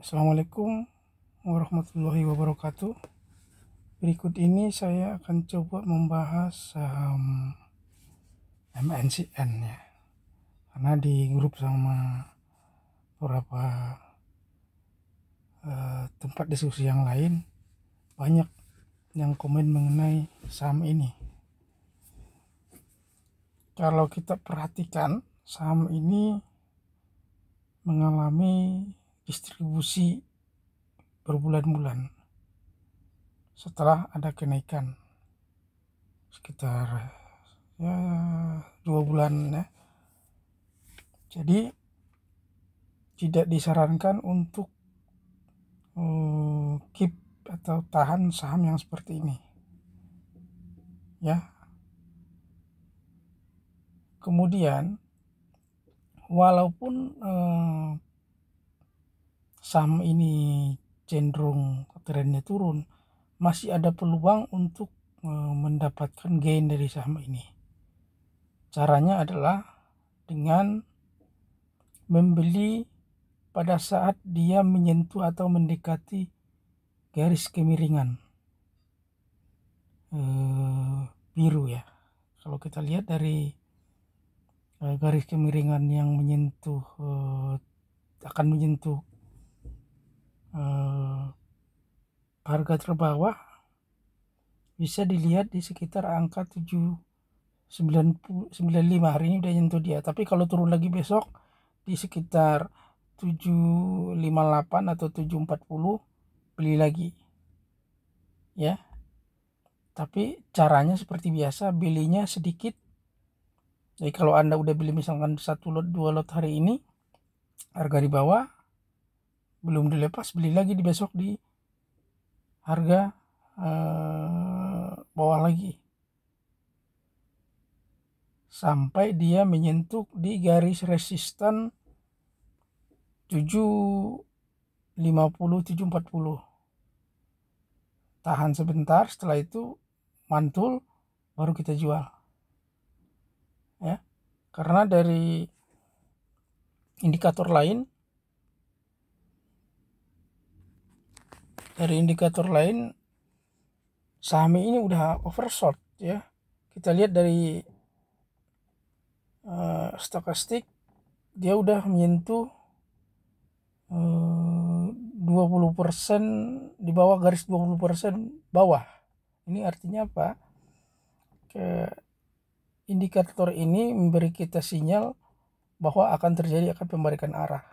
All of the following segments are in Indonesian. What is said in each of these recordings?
Assalamualaikum warahmatullahi wabarakatuh. Berikut ini saya akan coba membahas saham MNCN ya. Karena di grup sama beberapa tempat diskusi yang lain banyak yang komen mengenai saham ini. Kalau kita perhatikan, saham ini mengalami distribusi berbulan-bulan setelah ada kenaikan sekitar 2 bulan ya. Jadi tidak disarankan untuk keep atau tahan saham yang seperti ini ya. Kemudian walaupun saham ini cenderung trennya turun, masih ada peluang untuk mendapatkan gain dari saham ini. Caranya adalah dengan membeli pada saat dia menyentuh atau mendekati garis kemiringan biru ya. Kalau kita lihat dari garis kemiringan yang menyentuh akan menyentuh harga terbawah, bisa dilihat di sekitar angka 795. Hari ini udah nyentuh dia, tapi kalau turun lagi besok di sekitar 758 atau 740 beli lagi ya. Tapi caranya seperti biasa, belinya sedikit. Jadi kalau Anda udah beli misalkan 1 lot 2 lot hari ini, harga di bawah belum dilepas, beli lagi di besok di harga bawah lagi sampai dia menyentuh di garis resisten 750 740. Tahan sebentar, setelah itu mantul baru kita jual ya. Karena dari indikator lain saham ini udah oversold ya. Kita lihat dari stokastik, dia udah menyentuh 20% di bawah garis 20% bawah. Ini artinya apa? Indikator ini memberi kita sinyal bahwa akan terjadi pembalikan arah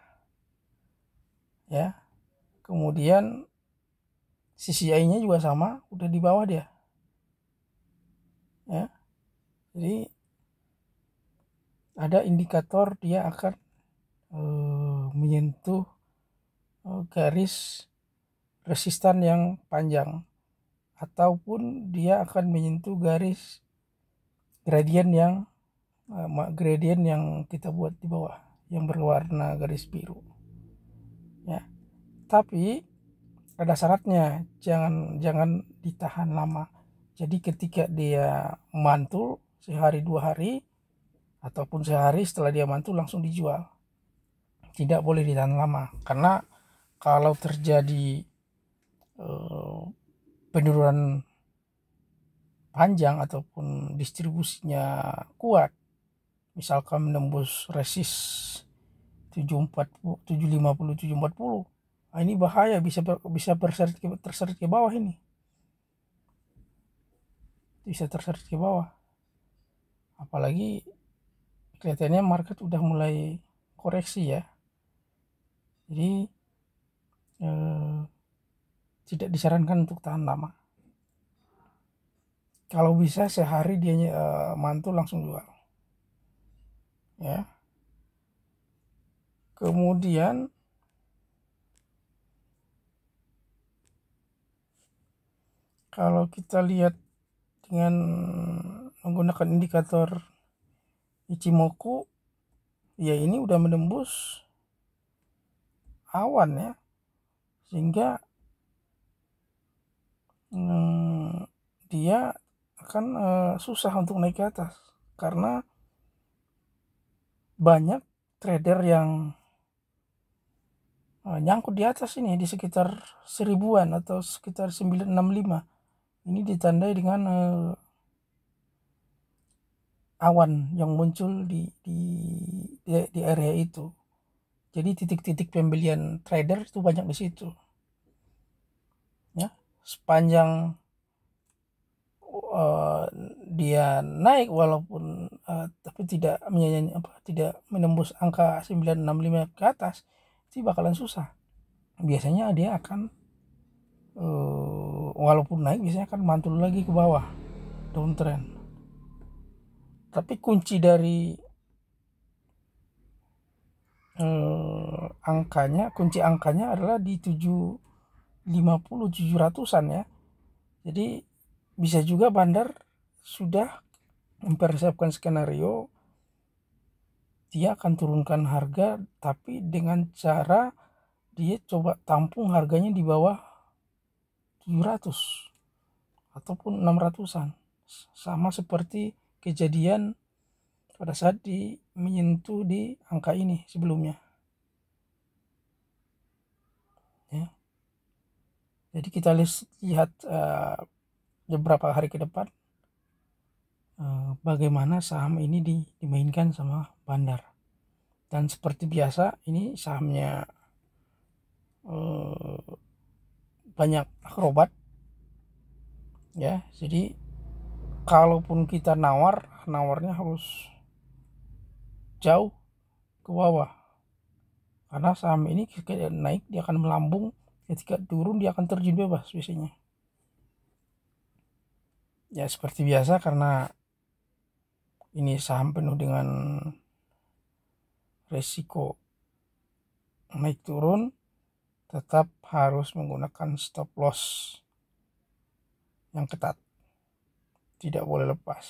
ya. Kemudian CCI-nya juga sama, udah di bawah dia ya. Jadi ada indikator dia akan menyentuh garis resisten yang panjang, ataupun dia akan menyentuh garis gradien yang kita buat di bawah yang berwarna garis biru ya. Tapi ada syaratnya, jangan ditahan lama. Jadi ketika dia mantul sehari 2 hari ataupun sehari setelah dia mantul langsung dijual. Tidak boleh ditahan lama, karena kalau terjadi penurunan panjang ataupun distribusinya kuat, misalkan menembus resist 750 740, ini bahaya, bisa terseret ke bawah. Ini bisa terseret ke bawah, apalagi kelihatannya market udah mulai koreksi ya. Jadi tidak disarankan untuk tahan lama. Kalau bisa sehari dia mantul langsung jual ya. Kemudian kalau kita lihat dengan menggunakan indikator Ichimoku, ya ini udah menembus awan ya, sehingga dia akan susah untuk naik ke atas, karena banyak trader yang nyangkut di atas ini di sekitar 1000-an atau sekitar 965. Ini ditandai dengan awan yang muncul di area itu. Jadi titik-titik pembelian trader itu banyak di situ. Ya, sepanjang dia naik walaupun tapi tidak menembus angka 965 ke atas, itu bakalan susah. Biasanya dia akan walaupun naik biasanya akan mantul lagi ke bawah, downtrend. Tapi kunci dari kunci angkanya adalah di 750 700-an ya. Jadi bisa juga bandar sudah mempersiapkan skenario dia akan turunkan harga, tapi dengan cara dia coba tampung harganya di bawah 700 ataupun 600-an, sama seperti kejadian pada saat menyentuh di angka ini sebelumnya ya. Jadi kita lihat beberapa hari ke depan bagaimana saham ini dimainkan sama bandar. Dan seperti biasa ini sahamnya banyak akrobat ya. Jadi kalaupun kita nawarnya harus jauh ke bawah, karena saham ini ketika naik dia akan melambung, ketika turun dia akan terjun bebas biasanya ya. Seperti biasa, karena ini saham penuh dengan resiko naik turun, tetap harus menggunakan stop loss yang ketat, tidak boleh lepas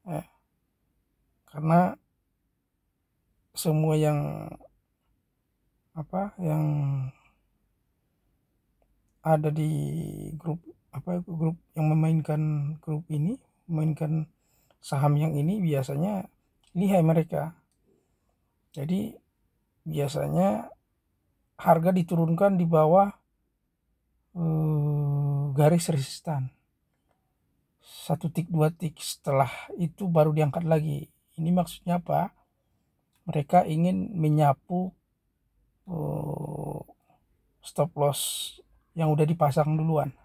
ya. Karena semua yang ada di grup yang memainkan saham yang ini biasanya lihai mereka. Jadi biasanya harga diturunkan di bawah garis resistan 1 tik 2 tik, setelah itu baru diangkat lagi. Ini maksudnya apa? Mereka ingin menyapu stop loss yang udah dipasang duluan.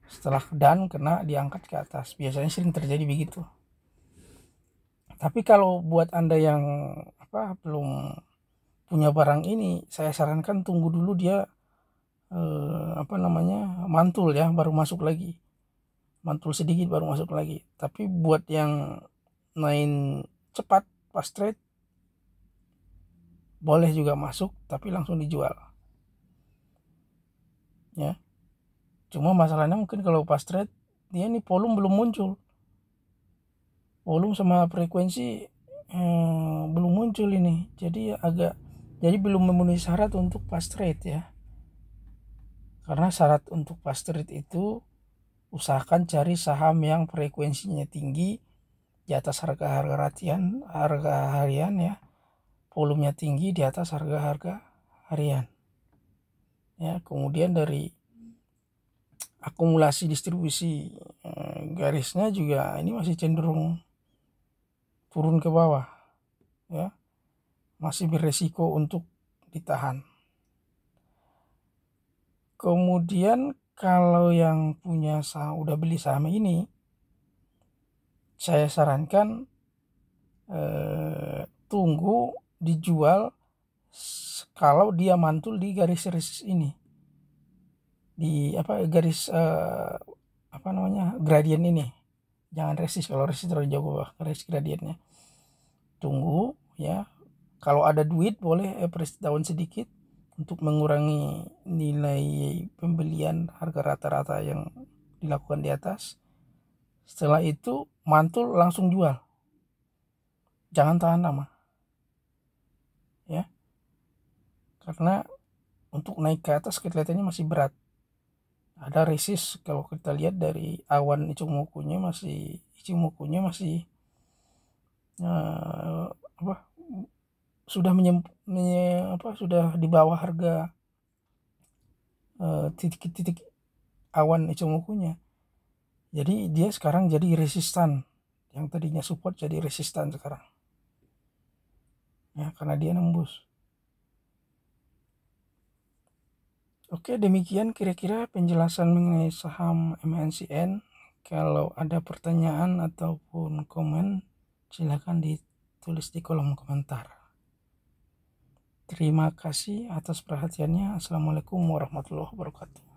Setelah dan kena diangkat ke atas. Biasanya sering terjadi begitu. Tapi kalau buat Anda yang belum punya barang ini, saya sarankan tunggu dulu dia mantul ya, baru masuk lagi. Mantul sedikit baru masuk lagi. Tapi buat yang main cepat pas trade, boleh juga masuk tapi langsung dijual ya. Cuma masalahnya mungkin kalau pas trade dia ini volume belum muncul, volume sama frekuensi belum muncul ini, jadi belum memenuhi syarat untuk pas trade ya. Karena syarat untuk pas trade itu usahakan cari saham yang frekuensinya tinggi di atas harga harian ya, volumenya tinggi di atas harga harian ya. Kemudian dari akumulasi distribusi garisnya juga ini masih cenderung turun ke bawah ya, masih beresiko untuk ditahan. Kemudian kalau yang punya saham, udah beli saham ini, saya sarankan tunggu dijual kalau dia mantul di garis resist ini, di garis gradien ini. Jangan resist, kalau resist terlalu jauh bawah garis gradiennya. Tunggu ya, kalau ada duit boleh press down sedikit untuk mengurangi nilai pembelian harga rata-rata yang dilakukan di atas. Setelah itu mantul langsung jual, jangan tahan lama ya, karena untuk naik ke atas kelihatannya masih berat. Ada resist, kalau kita lihat dari awan Ichimokunya masih sudah sudah di bawah harga titik-titik awan Ichimokunya. Jadi dia sekarang jadi resistan, yang tadinya support jadi resistan sekarang ya, karena dia nembus. Oke, demikian kira-kira penjelasan mengenai saham MNCN. Kalau ada pertanyaan ataupun komen, silakan ditulis di kolom komentar. Terima kasih atas perhatiannya. Assalamualaikum warahmatullahi wabarakatuh.